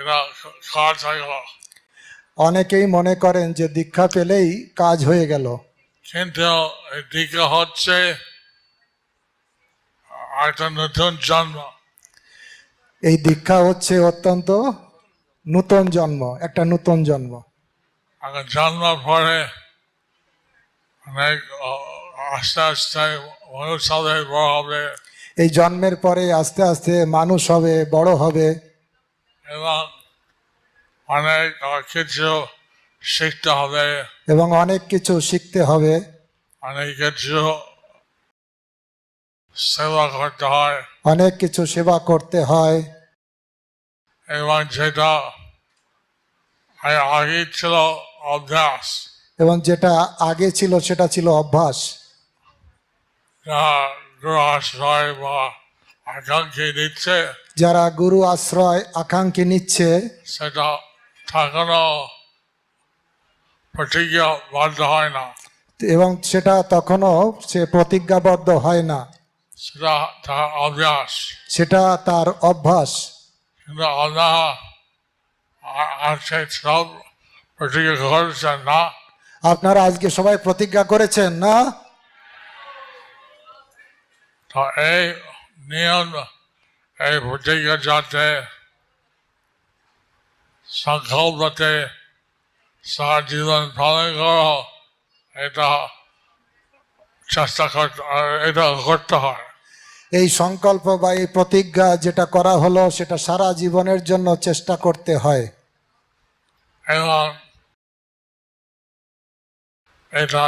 এটা কাজ হয়ে গেল। অনেকেই মনে করেন যে দীক্ষা পেলেই কাজ হয়ে গেল, কিন্তু এই দীক্ষা হচ্ছে একটা নতুন জন্ম। এই দীক্ষা হচ্ছে অত্যন্ত নূতন জন্ম, একটা নূতন জন্ম। আগে জন্মার পরে অনেক আস্তে আস্তে মানুষ হবে, বড় হবে, এই জন্মের পরে আস্তে আস্তে মানুষ হবে, বড় হবে, এবং অনেক কিছু শিখতে হবে, এবং অনেক কিছু শিখতে হবে, অনেক কিছু সেবা করতে হয়, অনেক কিছু সেবা করতে হয়। এবং যেটা আগে ছিল অভ্যাস, এবং যেটা আগে ছিল সেটা ছিল অভ্যাস, যা গুরু আশ্রয় বা আকাঙ্ক্ষী দিচ্ছে, যারা গুরু আশ্রয় আকাঙ্ক্ষী নিচ্ছে সেটা তখনও প্রতিজ্ঞাবদ্ধ হয় না, এবং সেটা তখনও সে প্রতিজ্ঞাবদ্ধ হয় না, সেটা তার অভ্যাস। সেটা তার অভ্যাস। কিন্তু আল্লাহ আজকে সব প্রতিজ্ঞা করছেন না। আপনারা আজকে সবাই প্রতিজ্ঞা করেছেন না? তো এই নিয়ম, এই প্রতিজ্ঞা যাতে সংকল্পতে সারা জীবন পালন করো, এটা চেষ্টা করতে, এটা করতে হয়। এই সংকল্প বা এই প্রতিজ্ঞা যেটা করা হলো সেটা সারা জীবনের জন্য চেষ্টা করতে হয়। এবং এটা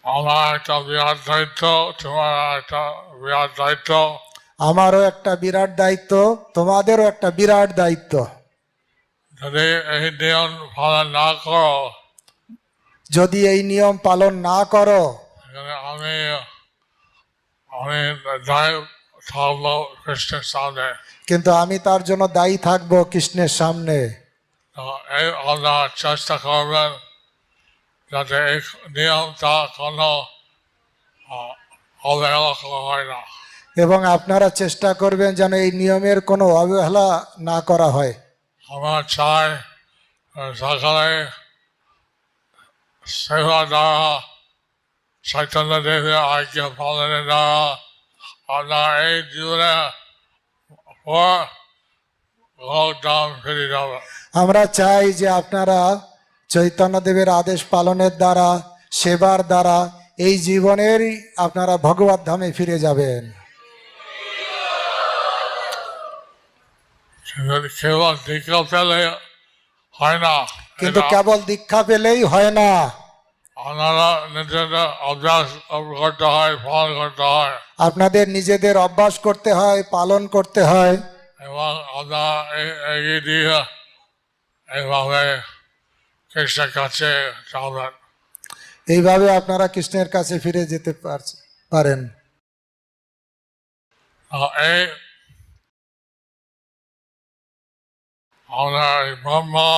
আমার একটা বিরাট দায়িত্ব, তোমার একটা বিরাট দায়িত্ব। আমারও একটা বিরাট দায়িত্ব, তোমাদেরও একটা বিরাট দায়িত্ব। যদি এই নিয়ম পালন না করো, যদি এই নিয়ম পালন না করো, এখানে আমি দায় থাকবো কৃষ্ণের সামনে। কিন্তু আমি তার জন্য দায়ী থাকবো কৃষ্ণের সামনে। তো এই আমরা চেষ্টা করবেন যাতে এই নিয়মটা কোনো অবহেলা করা হয় না। এবং আপনারা চেষ্টা করবেন যেন এই নিয়মের কোনো অবহেলা না করা হয়। আমরা চাই সকালে সেবা দ্বারা, চৈতন্য দেবের আজ্ঞা পালনের দ্বারা আমরা এই জীবনে দাম ফিরে যাবে। আমরা চাই যে আপনারা চৈতন্যদেবের আদেশ পালনের দ্বারা, সেবার দ্বারা এই জীবনেরই আপনারা ভগবত ধামে ফিরে যাবেন। কেবল দীক্ষা পেলে হয় না, কিন্তু কেবল দীক্ষা পেলেই হয় না, আপনারা নিজেদের অভ্যাস করতে হয়, পালন করতে হয়, আপনাদের নিজেদের অভ্যাস করতে হয়, পালন করতে হয়, এবং আমরা এগিয়ে দিয়ে এইভাবে কৃষ্ণের কাছে যাবেন। এইভাবে আপনারা কৃষ্ণের কাছে ফিরে যেতে পারেন। এই আমরা ব্রহ্মা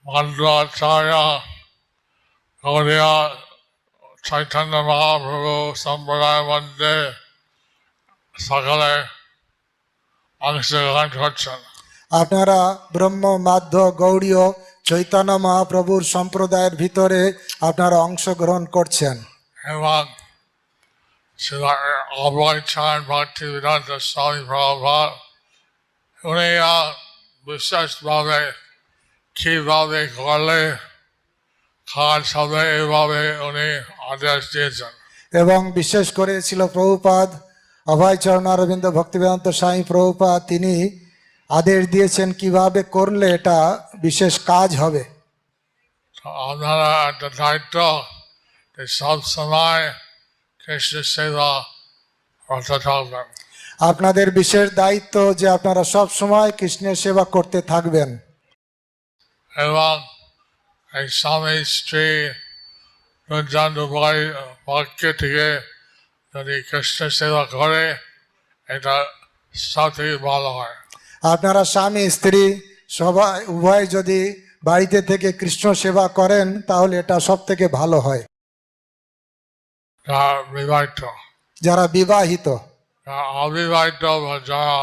মন্ত্রাচার্য গৌড়িয়া চৈতন্য মহাপ্রভু সম্প্রদায়ের মধ্যে সকালে অংশগ্রহণ করছেন। আপনারা ব্রহ্ম মাধ্য গৌড়ীয় চৈতন্য মহাপ্রভুর সম্প্রদায়ের ভিতরে আপনারা অংশগ্রহণ করছেন। এবং সেটা অভয় চান ভক্তিবেদান্ত স্বামী প্রভুপাদ, উনি বিশেষভাবে কীভাবে করলে কাজ হবে এইভাবে উনি আদেশ দিয়েছেন। এবং বিশেষ করে ছিল প্রভুপাদ অভয় চরণ অরবিন্দ ভক্তিবেদান্ত স্বামী প্রভুপাদ, তিনি আদেশ দিয়েছেন কিভাবে করলে এটা বিশেষ কাজ হবে। আপনারা একটা দায়িত্ব সব সময় কৃষ্ণ সেবা করতে থাকবেন। আপনাদের বিশেষ দায়িত্ব যে আপনারা সব সময় কৃষ্ণের সেবা করতে থাকবেন। এবং এই স্বামী স্ত্রী দুজন উভয় পক্ষ থেকে যদি কৃষ্ণ সেবা করে এটা সব থেকে ভালো হয়। আপনারা স্বামী স্ত্রী সবাই উভয় যদি বাড়িতে থেকে কৃষ্ণ সেবা করেন তাহলে এটা সব থেকে ভালো হয়। বিবাহিত, যারা বিবাহিত, অবিবাহিত বা যারা